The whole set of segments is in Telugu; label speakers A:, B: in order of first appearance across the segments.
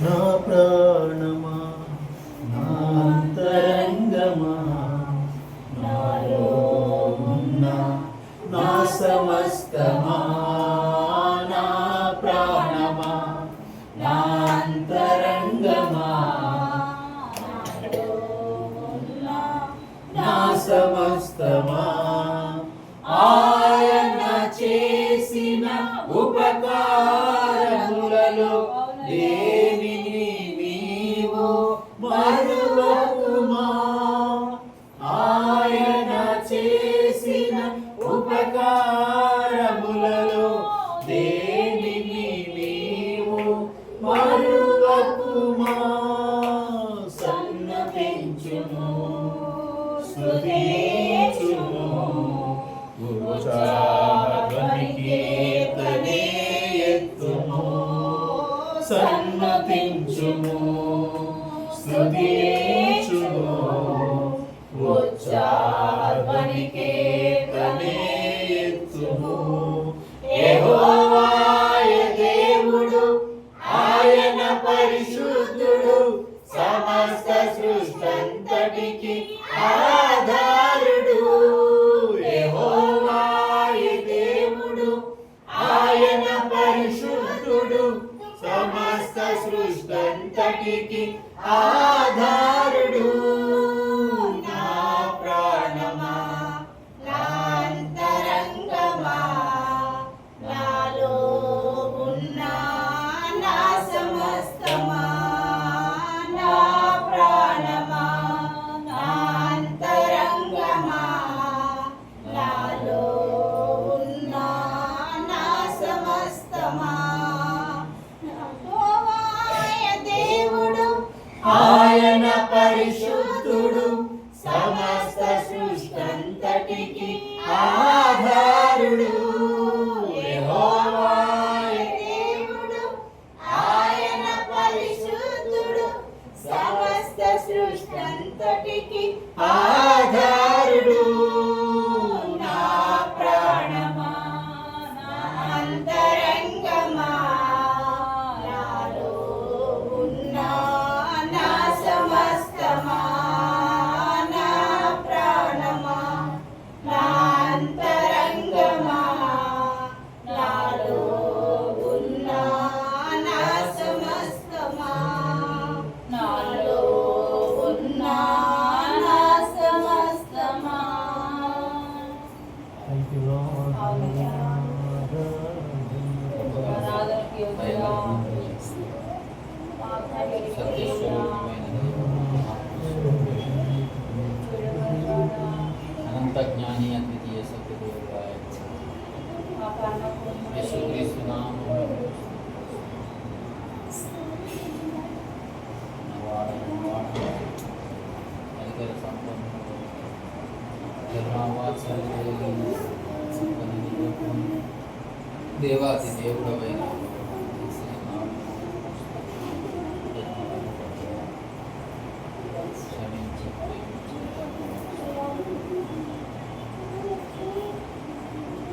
A: నా ప్రాణమా, నా అంతరంగమా, నాలో ఉన్న నా సమస్తమా, నా ప్రాణమా, నా అంతరంగమా, నా సమస్తమా, ఆయన చేసిన ఉపకారములలో దేనిని నీవు మరువకుమా. ఆయన చేసిన ఉపకారములలో దేనిని నీవు మరువకుమా. సన్నతించుము, స్తుతించుము, ఉచ్చారణీకీర్తనే ఎత్తుము. సన్నతించుము, స్తుతించుము, ఉచ్చారణీకీర్తనే ఎత్తుము. యెహోవాయ దేవుడు, ఆయన పరిశుద్ధుడు, సమస్త సృష్టంతటికి ఆధారుడు. యెహోవాయ దేవుడు, ఆయన పరిశుద్ధుడు, సమస్త సృష్టంతటికి ఆధారుడు. నా ప్రాణమా, నా అంతరంగమా, నాలో ఉన్న నా సమస్తమా, నా ప్రాణమా, నా అంతరంగమా, నాలో ఉన్న నా సమస్తమా. యెహోవాయ దేవుడు, ఆయన పరిశుద్ధుడు, సమస్త సృష్టంతటికి ఆధారుడు. యెహోవాయ దేవుడు, ఆయన పరిశుద్ధుడు, సమస్త సృష్టంతటికి ఆధారుడు. నా ప్రాణమా, నా అంతరంగమా, నాలో ఉన్న నా సమస్తమా, నా ప్రాణమా, నా అంతరంగమా, నాలో ఉన్న నా సమస్తమా, నాలో ఉన్న నా సమస్తమా. Thank you, Lord.
B: అనంత జ్ఞాని అద్వితీయ సత్యదేవాయ యేసుక్రీస్తు నామములో అధికార సంపన్నుడు దేవాది దేవుడవైన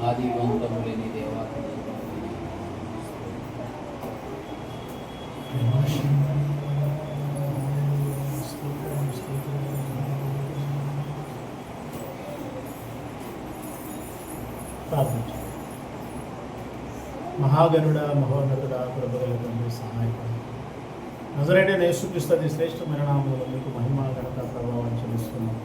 B: ఆది వంతము లేని దేవాది
A: మహాగణుడ, మహోన్నతుడ, కృపగల సహాయకుడు నజరేయుడైన యేసుక్రీస్తు అతి శ్రేష్టమైన నామములో మీకు మహిమ, ఘనత, ప్రభావం చెల్లిస్తున్నాం.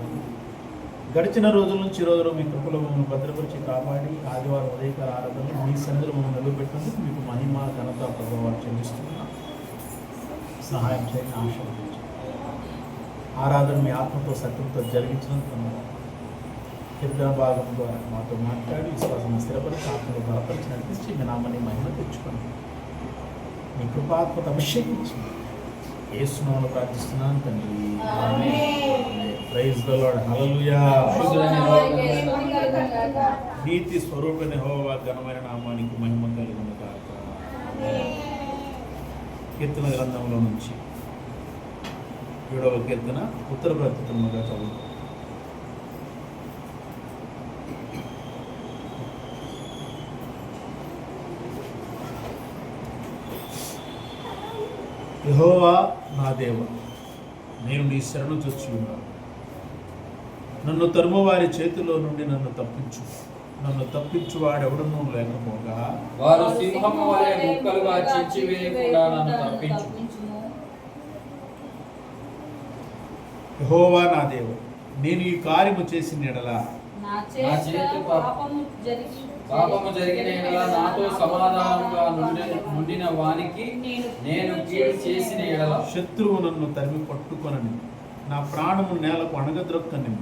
A: గడిచిన రోజుల నుంచి రోజులు మీ కృపలో మమ్మల్ని భద్రపరిచి కాపాడి ఆదివారం ఉదయకాల ఆరాధనలు మీ సన్నిధిలో మమ్మల్ని నిలబెట్టినందుకు మీకు మహిమ, ఘనత, ప్రభావం చెల్లిస్తున్నాం. సహాయం చేయని ఆశీర్వదించండి. ఆరాధన మీ ఆత్మతో సత్యంతో జరిగించినందుకు కీర్తన భాగం ద్వారా మాతో మాట్లాడి విశ్వాసం స్థిరపరిచి ఆత్మను బలపరిచి నడిపించి మీ నామాన్ని మహిమ తెచ్చుకోండి. మీ కృపాత్మక అభిషేకించి యేసునామములో ప్రార్థిస్తున్నాను తండ్రి. Praise the Lord. హల్లెలూయా. నీతి స్వరూపమైన యెహోవా ఘనమైన నామానికి మహిమ కలుగును గాక. కీర్తన గ్రంథంలో నుంచి 7వ కీర్తన ఉత్తర ప్రత్యుత్తరముగా చదువు. యెహోవా నా దేవ, నేను నీ శరణు చొచ్చి ఉన్నాను. నన్ను తరుమువారి చేతిలో నుండి నన్ను తప్పించు. నన్ను తప్పించువాడెవడనూ లేకపోగా
B: వారు సింహము వలె ముక్కలుగా చీల్చివేయకుండా నన్ను తప్పించు.
A: యెహోవా నా దేవ, నేను ఈ కార్యము చేసిన ఎడల
B: నా చేతి పాపము జరిగిన ఎడల నాతో సమాధానముగా నుండిన వానికి నేను కీడు చేసిన ఎడల
A: శత్రువు నన్ను తరిమి పట్టుకొనని, నా ప్రాణము నేలకు అణగద్రొక్కని,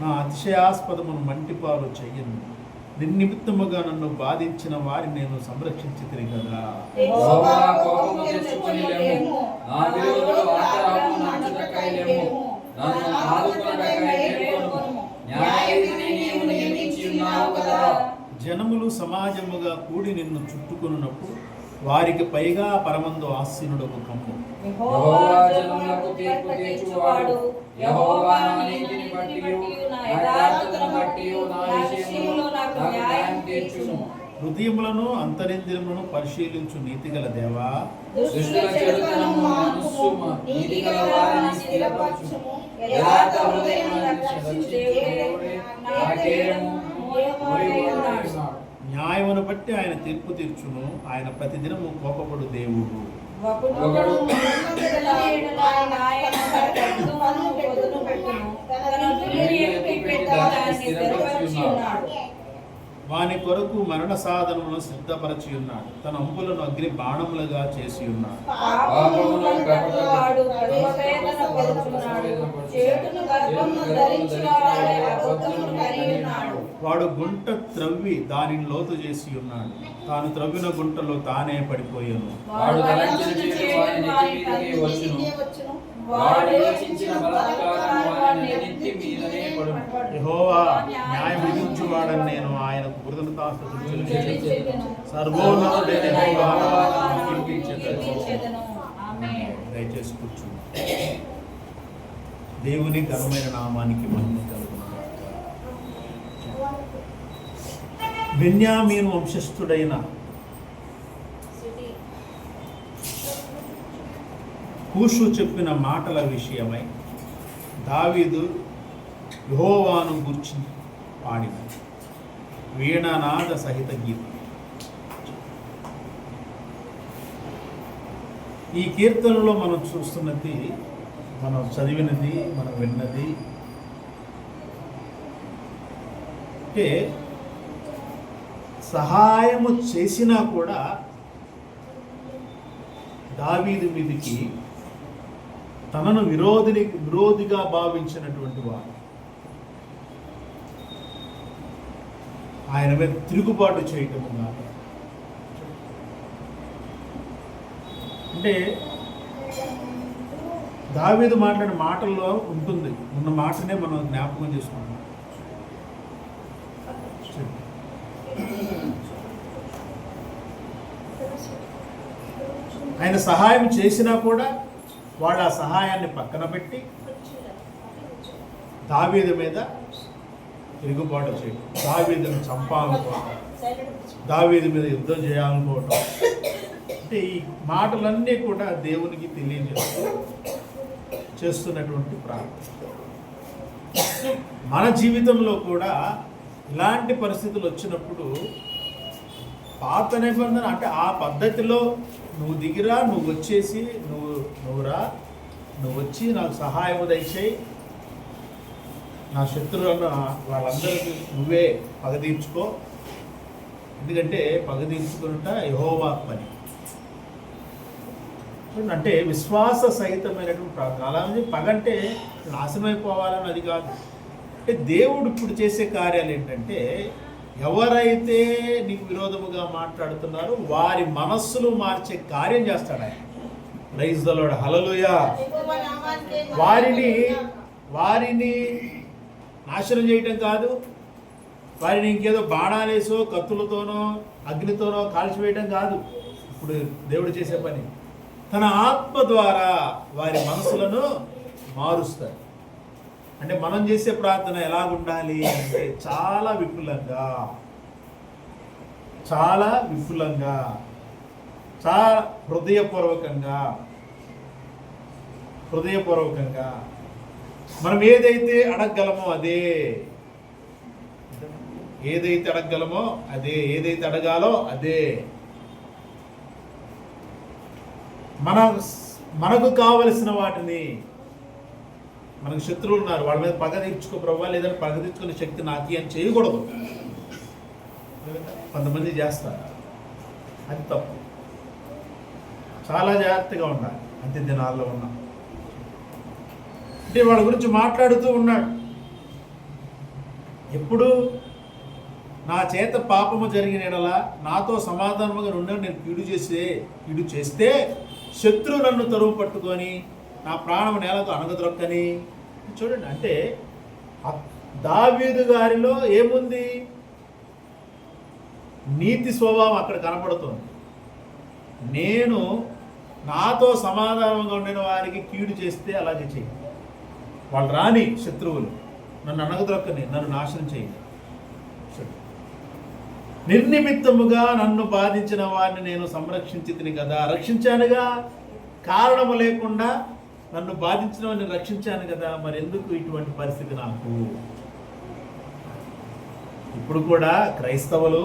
A: నా అతిశయాస్పదమును మంటిపాలు చెయ్యను. నిర్నిమిత్తముగా నన్ను బాధించిన వారిని నేను సంరక్షించితిని కదా.
B: యెహోవా కోపము తెచ్చుకొని లెమ్ము, నా విరోధులు ఆగ్రహము నాటుటకై లెమ్ము, నన్ను ఆదుకొనుటకై మేల్కొనుము. న్యాయవిధిని నీవు నియమించి ఉన్నావు కదా.
A: జనములు సమాజముగా కూడి నిన్ను చుట్టుకొనున్నప్పుడు వారికి పైగా పరమందు ఆసీనుడకు కమ్ము.
B: యెహోవా జనములకు తీర్పు తీర్చువాడు. యెహోవా నా నీతిని బట్టియు నా యథార్థతను బట్టియు నా విషయములో నాకు న్యాయం తీర్చును.
A: హృదయములను అంతరింద్రియములను పరిశీలించు నీతిగల దేవా,
B: దుష్టుల చెడుతనము మనస్సు నీతిగల వారిని స్థిరపరచుము. యథార్థ హృదయములను రక్షించే దేవుడే నాకేమో మోయువాడు.
A: న్యాయమును బట్టి ఆయన తీర్పు తీర్చును. ఆయన ప్రతిదినము కోపపడు దేవుడు.
B: ఒకడు
A: వాని కొరకు మరణ సాధనమును సిద్ధపరచి ఉన్నాడు. తన అంబులను అగ్ని బాణములుగా చేసి ఉన్నాడు. వాడు గుంట త్రవ్వి దానిని లోతు చేసి ఉన్నాడు. తాను త్రవ్విన గుంటలో తానే పడిపోయాను. యెహోవా న్యాయం విధించువాడని నేను ఆయనకు కృతజ్ఞతాస్తుతులు చెల్లించెదను. సర్వోన్నతుడైన యెహోవా నన్ను కీర్తించెదను. దయచేసి కూర్చున్నాను. దేవుని ఘనమైన నామానికి మహిమ కలుగును గాక. బెన్యామీను వంశస్థుడైన కూషు చెప్పిన మాటల విషయమై దావీదు యెహోవాను గూర్చి పాడిన వీణానాద సహిత గీతం. ఈ కీర్తనలో మనం చూస్తున్నది, మనం చదివినది, మనం విన్నది అంటే సహాయము చేసినా కూడా దావీదు మీదికి తనను విరోధిగా భావించినటువంటి వాడు ఆయన మీద తిరుగుబాటు చేయటము కాక, అంటే దావీదు మాట్లాడిన మాటల్లో ఉంటుంది, ఉన్న మాటనే మనం జ్ఞాపకం చేసుకుంటాం. ఆయన సహాయం చేసినా కూడా వాళ్ళు ఆ సహాయాన్ని పక్కన పెట్టి దావీదు మీద తిరుగుబాటు చేయడం, దావీదును చంపాలనుకోవటం, దావీదు మీద యుద్ధం చేయాలనుకోవటం, అంటే ఈ మాటలన్నీ కూడా దేవునికి తెలియజేస్తూ చేస్తున్నటువంటి ప్రార్థన. మన జీవితంలో కూడా ఇలాంటి పరిస్థితులు వచ్చినప్పుడు పాత నిబంధన అంటే ఆ పద్ధతిలో నువ్వు దిగిరా, నువ్వు వచ్చేసి నువ్వురా, నువ్వు వచ్చి నాకు సహాయం దయచేయి, నా శత్రువులను వాళ్ళందరికీ నువ్వే పగ తీర్చుకో, ఎందుకంటే పగ తీర్చుకున్నట యెహోవా పని. అంటే విశ్వాస సహితమైనటువంటి ప్రార్థన. అలాగే పగ అంటే నాశనమైపోవాలని అది కాదు. అంటే దేవుడు ఇప్పుడు చేసే కార్యాలు ఏంటంటే ఎవరైతే నీకు విరోధముగా మాట్లాడుతున్నారో వారి మనస్సులు మార్చే కార్యం చేస్తాడు ఆయన. ప్రైజ్ ది లార్డ్, హల్లెలూయా. వారిని నాశనం చేయటం కాదు, వారిని ఇంకేదో బాణాలేసో కత్తులతోనో అగ్నితోనో కాల్చివేయటం కాదు ఇప్పుడు దేవుడు చేసే పని. తన ఆత్మ ద్వారా వారి మనసులను మారుస్తాడు. అంటే మనం చేసే ప్రార్థన ఎలా ఉండాలి అంటే చాలా విపులంగా, చాలా హృదయపూర్వకంగా, హృదయపూర్వకంగా మనం ఏదైతే అడగగలమో అదే, ఏదైతే అడగగలమో అదే, ఏదైతే అడగాలో అదే. మనకు కావలసిన వాటిని, మనకు శత్రువులు ఉన్నారు, వాళ్ళ మీద పగ తీర్చుకో ప్రభావ, లేదంటే పగ తీర్చుకునే శక్తి నాకు అని చేయకూడదు. కొంతమంది చేస్తారు, అది తప్పు. చాలా జాగ్రత్తగా ఉండాలి. అంత్య దినాల్లో ఉన్నాం అంటే వాళ్ళ గురించి మాట్లాడుతూ ఉన్నాడు. ఎప్పుడు నా చేత పాపము జరిగిన యెడల నాతో సమాధానముగా నుండి నేను కీడు చేస్తే శత్రువు నన్ను తరువు పట్టుకొని నా ప్రాణం నేలకు అణగదొక్కని. చూడండి, అంటే దావీదు గారిలో ఏముంది? నీతి స్వభావం అక్కడ కనపడుతుంది. నేను నాతో సమాధానంగా ఉండిన వారికి కీడు చేస్తే అలాగే చెయ్యి. వాళ్ళు రాని శత్రువులు నన్ను అణగదొక్కని, నన్ను నాశనం చేయండి. నిర్నిమిత్తముగా నన్ను బాధించిన వారిని నేను సంరక్షించి కదా, రక్షించానుగా. కారణము లేకుండా నన్ను బాధించిన వారిని రక్షించాను కదా, మరి ఎందుకు ఇటువంటి పరిస్థితి నాకు? ఇప్పుడు కూడా క్రైస్తవులు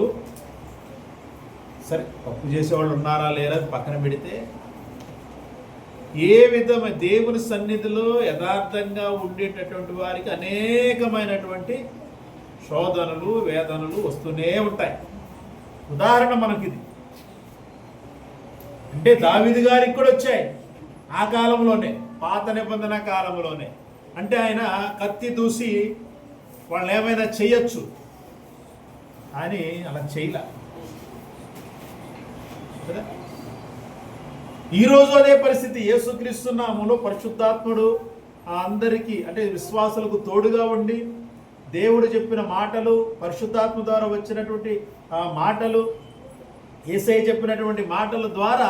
A: సరే తప్పు చేసేవాళ్ళు ఉన్నారా లేరా పక్కన పెడితే, ఏ విధమైన దేవుని సన్నిధిలో యథార్థంగా ఉండేటటువంటి వారికి అనేకమైనటువంటి శోధనలు వేదనలు వస్తూనే ఉంటాయి. ఉదాహరణ మనకిది. అంటే దావీదు గారికి కూడా వచ్చాయి ఆ కాలంలోనే, పాత నిబంధన కాలంలోనే. అంటే ఆయన కత్తి దూసి వాళ్ళని ఏమైనా చెయ్యొచ్చు, కానీ అలా చేయలే కదా. ఈరోజు అదే పరిస్థితి. యేసుక్రీస్తు నామములో పరిశుద్ధాత్ముడు అందరికీ, అంటే విశ్వాసులకు తోడుగా ఉండి దేవుడు చెప్పిన మాటలు, పరిశుద్ధాత్మ ద్వారా వచ్చినటువంటి ఆ మాటలు, యేసయ్య చెప్పినటువంటి మాటల ద్వారా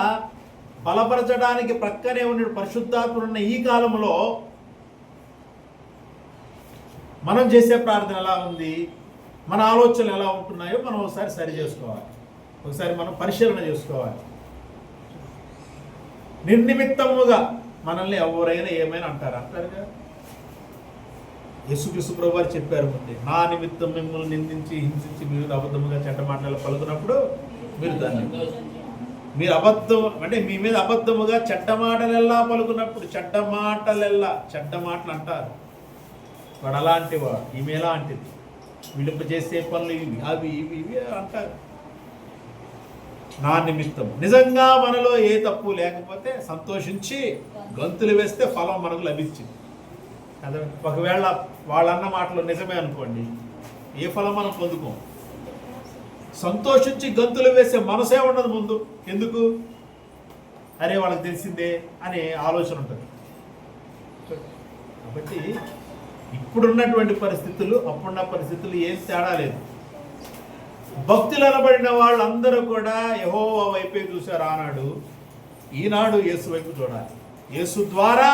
A: బలపరచడానికి ప్రక్కనే ఉన్న పరిశుద్ధాత్ముడున్న ఈ కాలంలో మనం చేసే ప్రార్థన ఎలా ఉంది, మన ఆలోచనలు ఎలా ఉంటున్నాయో మనం ఒకసారి సరి చేసుకోవాలి, ఒకసారి మనం పరిశీలన చేసుకోవాలి. నిర్నిమిత్తముగా మనల్ని ఎవరైనా ఏమైనా అంటారుగా. యేసుక్రీస్తు ప్రభువారు చెప్పారు ముందే, నా నిమిత్తం మిమ్మల్ని నిందించి హింసించి మీరు అబద్ధముగా చెడ్డ మాటలు పలుకున్నప్పుడు మీరు దాన్ని, మీరు అబద్ధం అంటే మీ మీద అబద్ధముగా చెడ్డ మాటలెల్లా పలుకున్నప్పుడు, చెడ్డ మాటలు అంటారు. వాడు అలాంటి వాడు, ఈమె ఎలాంటిది, వీళ్ళింప చేసే పనులు ఇవి అవి ఇవి అంటారు. నా నిమిత్తం నిజంగా మనలో ఏ తప్పు లేకపోతే సంతోషించి గంతులు వేస్తే ఫలం మనకు లభించింది. అదే ఒకవేళ వాళ్ళన్న మాటలు నిజమే అనుకోండి, ఏ ఫలం మనం పొందుకోం. సంతోషించి గంతులు వేసే మనసే ఉండదు ముందు. ఎందుకు? అరే వాళ్ళకి తెలిసిందే అనే ఆలోచన ఉంటుంది. కాబట్టి ఇప్పుడున్నటువంటి పరిస్థితులు అప్పుడున్న పరిస్థితులు ఏం తేడా లేదు. భక్తులు అనబడిన వాళ్ళందరూ కూడా యెహోవా వైపే చూశారు ఆనాడు. ఈనాడు యేసు వైపు చూడాలి. యేసు ద్వారా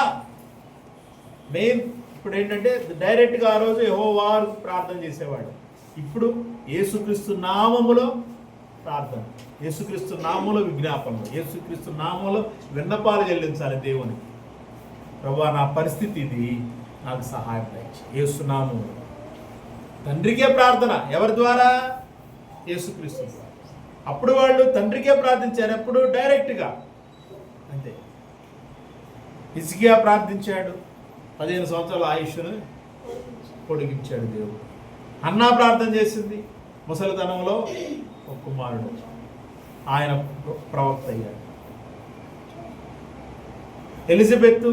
A: మెయిన్ ఇప్పుడు ఏంటంటే డైరెక్ట్గా ఆ రోజు యెహోవా ప్రార్థన చేసేవాడు. ఇప్పుడు యేసుక్రీస్తు నామములో ప్రార్థన, యేసుక్రీస్తు నామములో విజ్ఞాపనలు, యేసుక్రీస్తు నామములో విన్నపాలు చెల్లించాలి దేవునికి. ప్రభువా నా పరిస్థితి ఇది, నాకు సహాయం దయచేయి. యేసు నామములో తండ్రికే ప్రార్థన. ఎవరి ద్వారా? యేసుక్రీస్తు ద్వారా. అప్పుడు వాళ్ళు తండ్రికే ప్రార్థించారు. ఎప్పుడు? డైరెక్ట్గా అంతే. హిజ్కియా ప్రార్థించాడు, 15 సంవత్సరాల ఆయుష్ను పొడిగించాడు దేవుడు. హన్నా ప్రార్థన చేసింది, ముసలితనంలో ఒక కుమారుడు, ఆయన ప్రవక్త అయ్యాడు. ఎలిజబెత్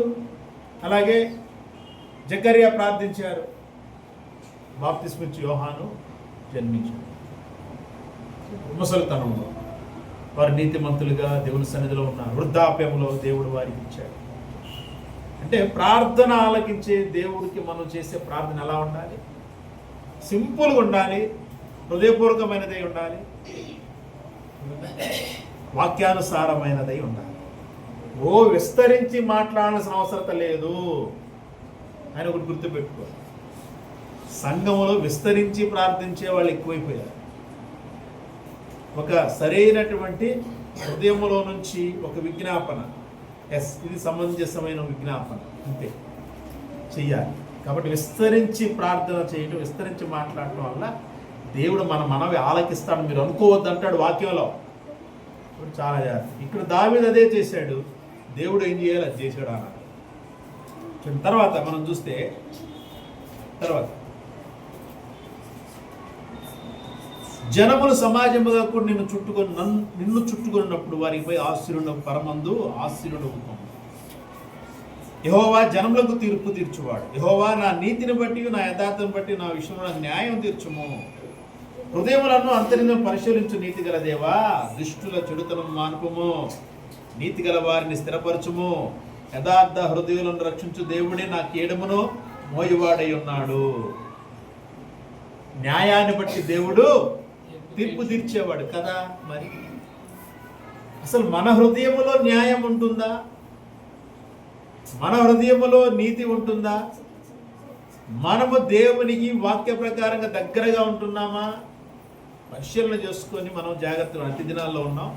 A: అలాగే జకరియా ప్రార్థించారు, బాప్తిస్మిచ్చి యోహాను జన్మించాడు. ముసలితనంలో వారు నీతిమంతులుగా దేవుని సన్నిధిలో ఉన్నారు. వృద్ధాప్యంలో దేవుడు వారికి ఇచ్చాడు. అంటే ప్రార్థన ఆలకించే దేవుడికి మనం చేసే ప్రార్థన ఎలా ఉండాలి? సింపుల్గా ఉండాలి, హృదయపూర్వకమైనదై ఉండాలి, వాక్యానుసారమైనదై ఉండాలి. విస్తరించి మాట్లాడాల్సిన అవసరం లేదు అని ఒకటి గుర్తుపెట్టుకో. సంఘంలో విస్తరించి ప్రార్థించే వాళ్ళు ఎక్కువైపోయారు. ఒక సరైనటువంటి హృదయంలో నుంచి ఒక విజ్ఞాపన, ఎస్, ఇది సమంజసమైన విజ్ఞాపన, అంతే చెయ్యాలి. కాబట్టి విస్తరించి ప్రార్థన చేయడం, విస్తరించి మాట్లాడటం వల్ల దేవుడు మన మనవి ఆలకిస్తాడు. మీరు అనుకోవద్దు అంటాడు వాక్యంలో. ఇప్పుడు చాలా జాగ్రత్త. ఇక్కడ దావీదు అదే చేశాడు, దేవుడు ఏం చేయాలి అది చేశాడు అన్నాడు. తర్వాత మనం చూస్తే తర్వాత జనములు సమాజముగా కూడా నిన్ను చుట్టుకున్నప్పుడు వారిపై ఆశీర్వణ పరమందు ఆశీర్వణ. యెహోవా జనములకు తీర్పు తీర్చువాడు. యెహోవా నా నీతిని బట్టి నా యథార్థం బట్టి నా విషయంలో న్యాయం తీర్చుము. హృదయములను అంతరింగం పరిశీలించు నీతి గల దేవా. దుష్టుల చెడుతనం మానుపము, నీతి గల వారిని స్థిరపరచుము. యథార్థ హృదయులను రక్షించు దేవుడే నా కేడమును మోయువాడై ఉన్నాడు. న్యాయాన్ని బట్టి దేవుడు తీర్పు తీర్చేవాడు కదా. మరి అసలు మన హృదయములో న్యాయం ఉంటుందా? మన హృదయములో నీతి ఉంటుందా? మనము దేవునికి వాక్య ప్రకారంగా దగ్గరగా ఉంటున్నామా? పరిశీలన చేసుకొని మనం జాగ్రత్తగా అతి దినాల్లో ఉన్నాం.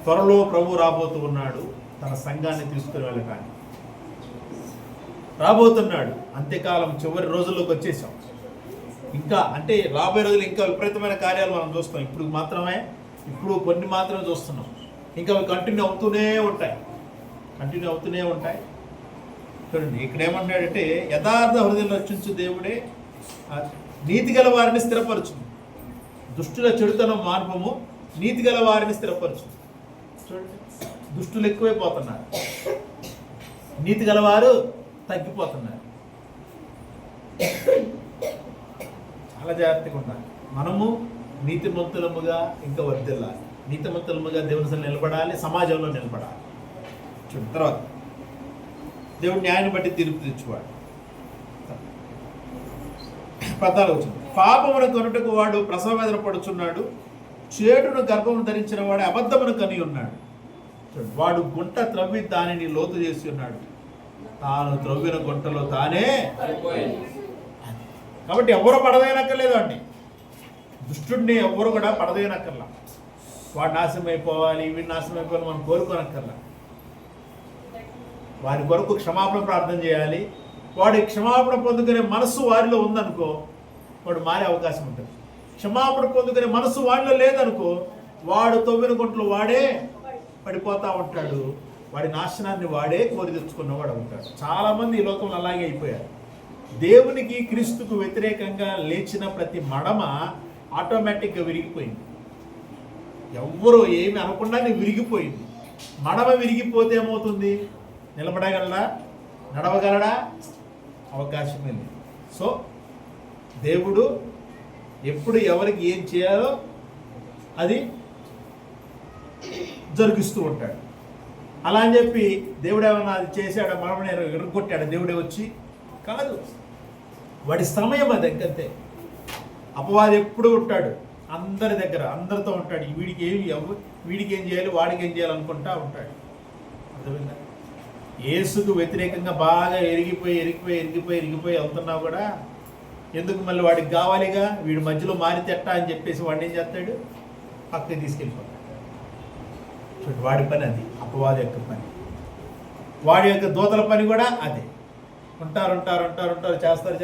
A: త్వరలో ప్రభు రాబోతూ ఉన్నాడు, తన సంఘాన్ని తీసుకుని వెళ్ళటానికి రాబోతున్నాడు. అంత్యకాలం చివరి రోజుల్లోకి వచ్చేసాం. ఇంకా అంటే రాబోయే రోజులు ఇంకా విపరీతమైన కార్యాలు మనం చూస్తాం. ఇప్పుడు కొన్ని మాత్రమే చూస్తున్నాం. ఇంకా అవి కంటిన్యూ అవుతూనే ఉంటాయి. చూడండి ఇక్కడ ఏమంటాడంటే, యథార్థ హృదయం రక్షించు దేవుడే నీతి గల వారిని స్థిరపరచు. దుష్టుల చెడుతనం మార్పము, నీతి గల వారిని స్థిరపరచు. చూడండి, దుష్టులు ఎక్కువైపోతున్నారు, నీతి గలవారు తగ్గిపోతున్నారు. చాలా జాగ్రత్తగా ఉండాలి. మనము నీతిమంతులముగా ఇంకా వర్ధిల్లాలి. నీతిమంతులముగా దేవుని సన్నిధిలో నిలబడాలి, సమాజంలో నిలబడాలి. చూడండి తర్వాత, దేవుడు న్యాయాన్ని బట్టి తీర్పు తెచ్చువాడు. 14 పాపమును కొనుటకు వాడు ప్రసవ వేదన పడుచున్నాడు, చేడును గర్భమును ధరించిన వాడు అబద్ధమును కని ఉన్నాడు. వాడు గుంట త్రవ్వి దానిని లోతు చేసి ఉన్నాడు, తాను త్రవ్విన గుంటలో తానే. కాబట్టి ఎవరు పడదేనక్కర్లేదు అండి. దుష్టుడిని ఎవరు కూడా పడదేనక్కర్లా. వాడు నాశనం అయిపోవాలి, వీడు నాశనం అయిపోవాలి మనం కోరుకోనక్కర్లా. వారి కొరకు క్షమాపణ ప్రార్థన చేయాలి. వాడి క్షమాపణ పొందుకునే మనస్సు వారిలో ఉందనుకో, వాడు మారే అవకాశం ఉంటుంది. క్షమాపణ పొందుకునే మనస్సు వాడిలో లేదనుకో, వాడు తవ్విన గుంటలు వాడే పడిపోతూ ఉంటాడు. వాడి నాశనాన్ని వాడే కోరి తెచ్చుకున్నవాడు ఉంటాడు. చాలామంది ఈ లోకంలో అలాగే అయిపోయారు. దేవునికి క్రీస్తుకు వ్యతిరేకంగా లేచిన ప్రతి మడమ ఆటోమేటిక్గా విరిగిపోయింది. ఎవ్వరూ ఏమి అనకుండానే విరిగిపోయింది. మడమ విరిగిపోతే ఏమవుతుంది? నిలబడగలడా? నడవగలడా? అవకాశమే లేదు. సో దేవుడు ఎప్పుడు ఎవరికి ఏం చేయాలో అది జరిగిస్తూ ఉంటాడు. అలా అని చెప్పి దేవుడు ఏమన్నా అది చేశాడు, మడమని ఎరగొట్టాడు దేవుడే వచ్చి? కాదు. వాడి సమయం అది అంతే. అపవాది ఎప్పుడు ఉంటాడు అందరి దగ్గర, అందరితో ఉంటాడు. వీడికి ఏం చేయాలి, వాడికి ఏం చేయాలనుకుంటా ఉంటాడు. అర్థమైందా? యేసుకు వ్యతిరేకంగా బాగా ఎరిగిపోయి వెళ్తున్నావు కూడా ఎందుకు? మళ్ళీ వాడికి కావాలిగా, వీడి మధ్యలో మారితెట్టా అని చెప్పేసి వాడిని ఏం చేస్తాడు? పక్కకి తీసుకెళ్ళిపోతాడు. వాడి పని అది, అపవాది యొక్క పని. వాడి యొక్క దూతల పని కూడా అదే. ఉంటారు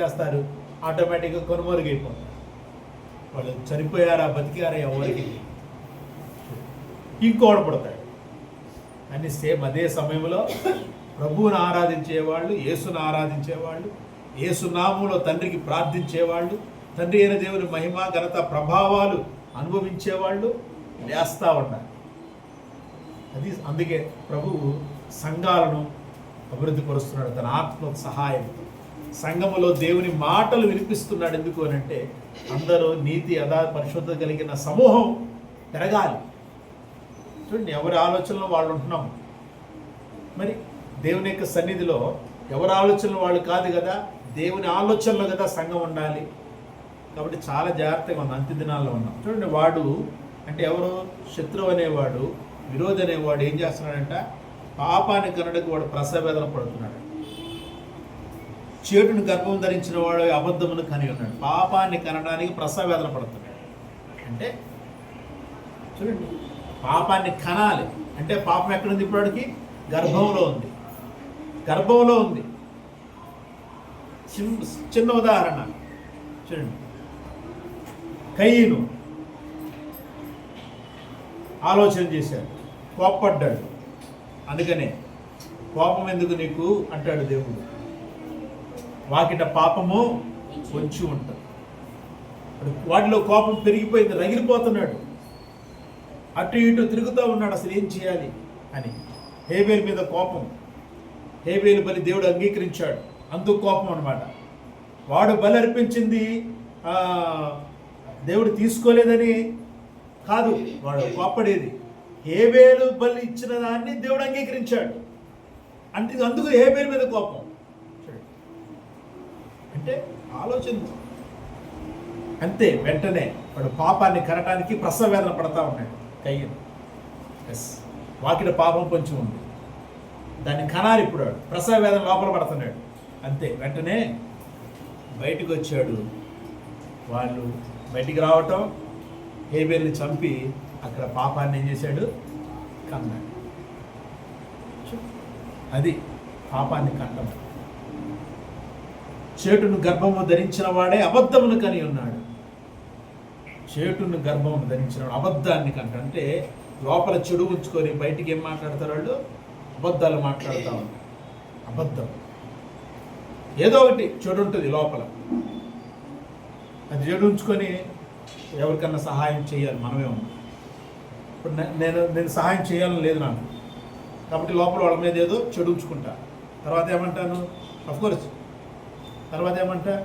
A: చేస్తారు, ఆటోమేటిక్గా కొనుమరుగైపోతారు. వాళ్ళు చనిపోయారా బతికారా ఎవరికి? ఇంకోడు పడతాడు. అని సేమ్ అదే సమయంలో ప్రభువును ఆరాధించేవాళ్ళు, యేసును ఆరాధించేవాళ్ళు, యేసు నామములో తండ్రికి ప్రార్థించేవాళ్ళు, తండ్రి అయిన దేవుని మహిమ ఘనత ప్రభావాలు అనుభవించేవాళ్ళు లేస్తూ ఉన్నారు. అది అందుకే ప్రభువు సంఘాలను అభివృద్ధి పరుస్తున్నాడు తన ఆత్మ సహాయంతో. సంఘములో దేవుని మాటలు వినిపిస్తున్నాడు. ఎందుకు అని అంటే అందరూ నీతి పరిశుద్ధత కలిగిన సమూహం పెరగాలి. చూడండి, ఎవరి ఆలోచనలో వాళ్ళు ఉంటున్నాం. మరి దేవుని యొక్క సన్నిధిలో ఎవరి ఆలోచనలు వాళ్ళు కాదు కదా, దేవుని ఆలోచనలో కదా సంఘం ఉండాలి. కాబట్టి చాలా జాగ్రత్తగా ఉన్నాం. అంత్య దినాల్లో ఉన్నాం. చూడండి, వాడు అంటే ఎవరు? శత్రువు అనేవాడు, విరోధి అనేవాడు ఏం చేస్తున్నాడంట? పాపాన్ని కనడానికి వాడు ప్రసవ వేదన పడుతున్నాడు. చేటును గర్భం ధరించిన వాడు అబద్ధమును కని ఉన్నాడు. పాపాన్ని కనడానికి ప్రసవ వేదన పడుతున్నాడు. అంటే చూడండి, పాపాన్ని కనాలి అంటే పాపం ఎక్కడుంది? ఇప్పటికి గర్భంలో ఉంది. గర్భంలో ఉంది. చిన్న ఉదాహరణ చూడండి. కయీను ఆలోచన చేశాడు, కోప్పడ్డాడు. అందుకనే కోపం ఎందుకు నీకు అంటాడు దేవుడు. వాకిట పాపము పొంచి ఉంటుంది. వాటిలో కోపం పెరిగిపోయింది, రగిలిపోతున్నాడు, అటు ఇటు తిరుగుతూ ఉన్నాడు, అసలు ఏం చేయాలి అని. హేబేలు మీద కోపం. హేబేలు బలి దేవుడు అంగీకరించాడు, అందుకు కోపం అన్నమాట. వాడు బలి అర్పించింది దేవుడు తీసుకోలేదని కాదు వాడు కోప్పడేది. హేబేలు బలి ఇచ్చిన దాన్ని దేవుడు అంగీకరించాడు, అంటే అందుకు హేబేలు మీద కోపం. అంటే ఆలోచన అంతే. వెంటనే వాడు పాపాన్ని కరటానికి ప్రసవ వేదన పడతా ఉన్నాడు కయ్యను. వాకిట పాపం కొంచెం ఉంది, దాన్ని కనాలి. ఇప్పుడు వాడు ప్రసవ వేదన లోపల పడుతున్నాడు. అంతే, వెంటనే బయటకు వచ్చాడు. వాళ్ళు బయటికి రావటం, హేబేల్ని చంపి అక్కడ పాపాన్ని ఏం చేశాడు, కన్నాడు. అది పాపాన్ని కంటం. చేటును గర్భము ధరించిన వాడే అబద్ధమును కని ఉన్నాడు. చేటును గర్భమును ధరించిన వాడు అబద్ధాన్ని కంట. అంటే లోపల చెడు ఉంచుకొని బయటికి ఏం మాట్లాడతారు వాళ్ళు, అబద్ధాలు మాట్లాడుతూ ఉంటారు. అబద్ధం ఏదో ఒకటి చెడు ఉంటుంది లోపల, అది చెడు ఉంచుకొని ఎవరికన్నా సహాయం చేయాలి. మనమే ఉన్నాం. ఇప్పుడు నేను సహాయం చేయాలని లేదు నాకు, కాబట్టి లోపల వాళ్ళ మీద ఏదో చెడు ఉంచుకుంటా. తర్వాత ఏమంటాను, అఫ్కోర్స్ తర్వాత ఏమంటా,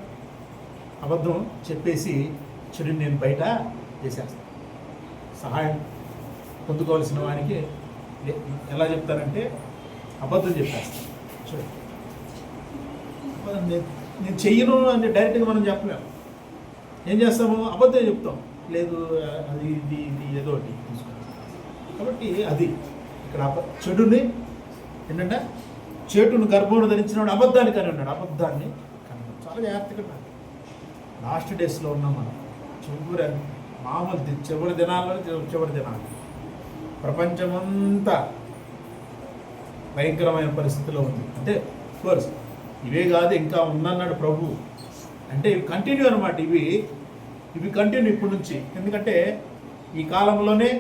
A: అబద్ధం చెప్పేసి చెడుని నేను బయట చేసేస్తాను. సహాయం పొందుకోవాల్సిన వానికి ఎలా చెప్తానంటే అబద్ధం చెప్పేస్తాను. చూడండి, నేను చెయ్యను అని డైరెక్ట్గా మనం చెప్పలేము. ఏం చేస్తాము, అబద్ధం చెప్తాం. లేదు అది ఇది ఇది ఏదో ఒకటి తీసుకుంటాం. కాబట్టి అది ఇక్కడ చెడుని ఏంటంటే చేటును గర్భమును ధరించినాడు, అబద్ధాన్ని కని ఉన్నాడు. అబద్ధాన్ని కన్నాడు. చాలా జాగ్రత్తగా లాస్ట్ డేస్లో ఉన్నాం మనం. మామూలు చివరి దినాలు ప్రపంచమంతా భయంకరమైన పరిస్థితిలో ఉంది. అంటే కోర్స్ ఇవే కాదు, ఇంకా ఉందన్నాడు ప్రభు. అంటే ఇవి కంటిన్యూ అనమాట. ఇవి కంటిన్యూ ఇప్పటి నుంచి. ఎందుకంటే ఈ కాలంలోనే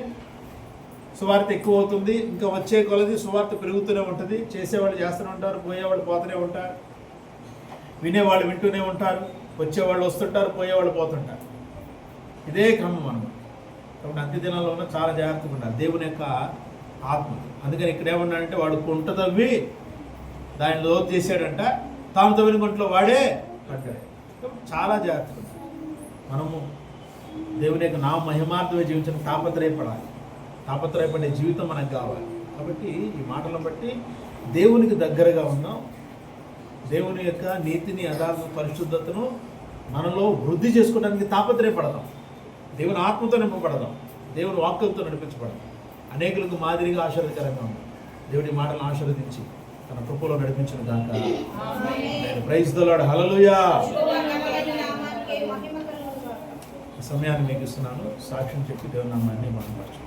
A: సువార్త ఎక్కువ అవుతుంది. ఇంకా వచ్చే కొలది సువార్త పెరుగుతూనే ఉంటుంది. చేసేవాళ్ళు చేస్తూనే ఉంటారు, పోయేవాళ్ళు పోతూనే ఉంటారు, వినేవాళ్ళు వింటూనే ఉంటారు, వచ్చేవాళ్ళు వస్తుంటారు, పోయేవాళ్ళు పోతుంటారు. ఇదే క్రమం అన్నమాట. కాబట్టి అంత్య దినాల్లో ఉన్న చాలా జాగ్రత్తగా ఉండాలి. దేవుని యొక్క ఆత్మ. అందుకని ఇక్కడ ఏమన్నాడంటే వాడు కుంట తవ్వి దాన్ని లోతు చేశాడంట, తాను తవ్విన గుంటలో వాడే పడ్డాడు. చాలా జాగ్రత్తగా ఉండాలి. మనము దేవుని యొక్క నామ మహిమార్థమే జీవించడానికి తాపత్రయపడాలి. తాపత్రయపడే జీవితం మనకు కావాలి. కాబట్టి ఈ మాటలను బట్టి దేవునికి దగ్గరగా ఉన్నాం. దేవుని యొక్క నీతిని, యథార్థ, పరిశుద్ధతను మనలో వృద్ధి చేసుకోవడానికి తాపత్రయపడదాం. దేవుని ఆత్మతో నింపబడదాం. దేవుని వాక్కులతో నడిపించబడదాం. అనేకులకు మాదిరిగా ఆశీర్వదకరంగా ఉంది. దేవుడి మాటలను ఆశీర్వదించి తన కృపలో నడిపించిన దాకా ప్రైజ్ ది లార్డ్. హల్లెలూయా. సమయాన్ని మీకు ఇస్తున్నాను. సాక్ష్యం చెప్పి దేవుని నామాన్ని మహిమపరచండి.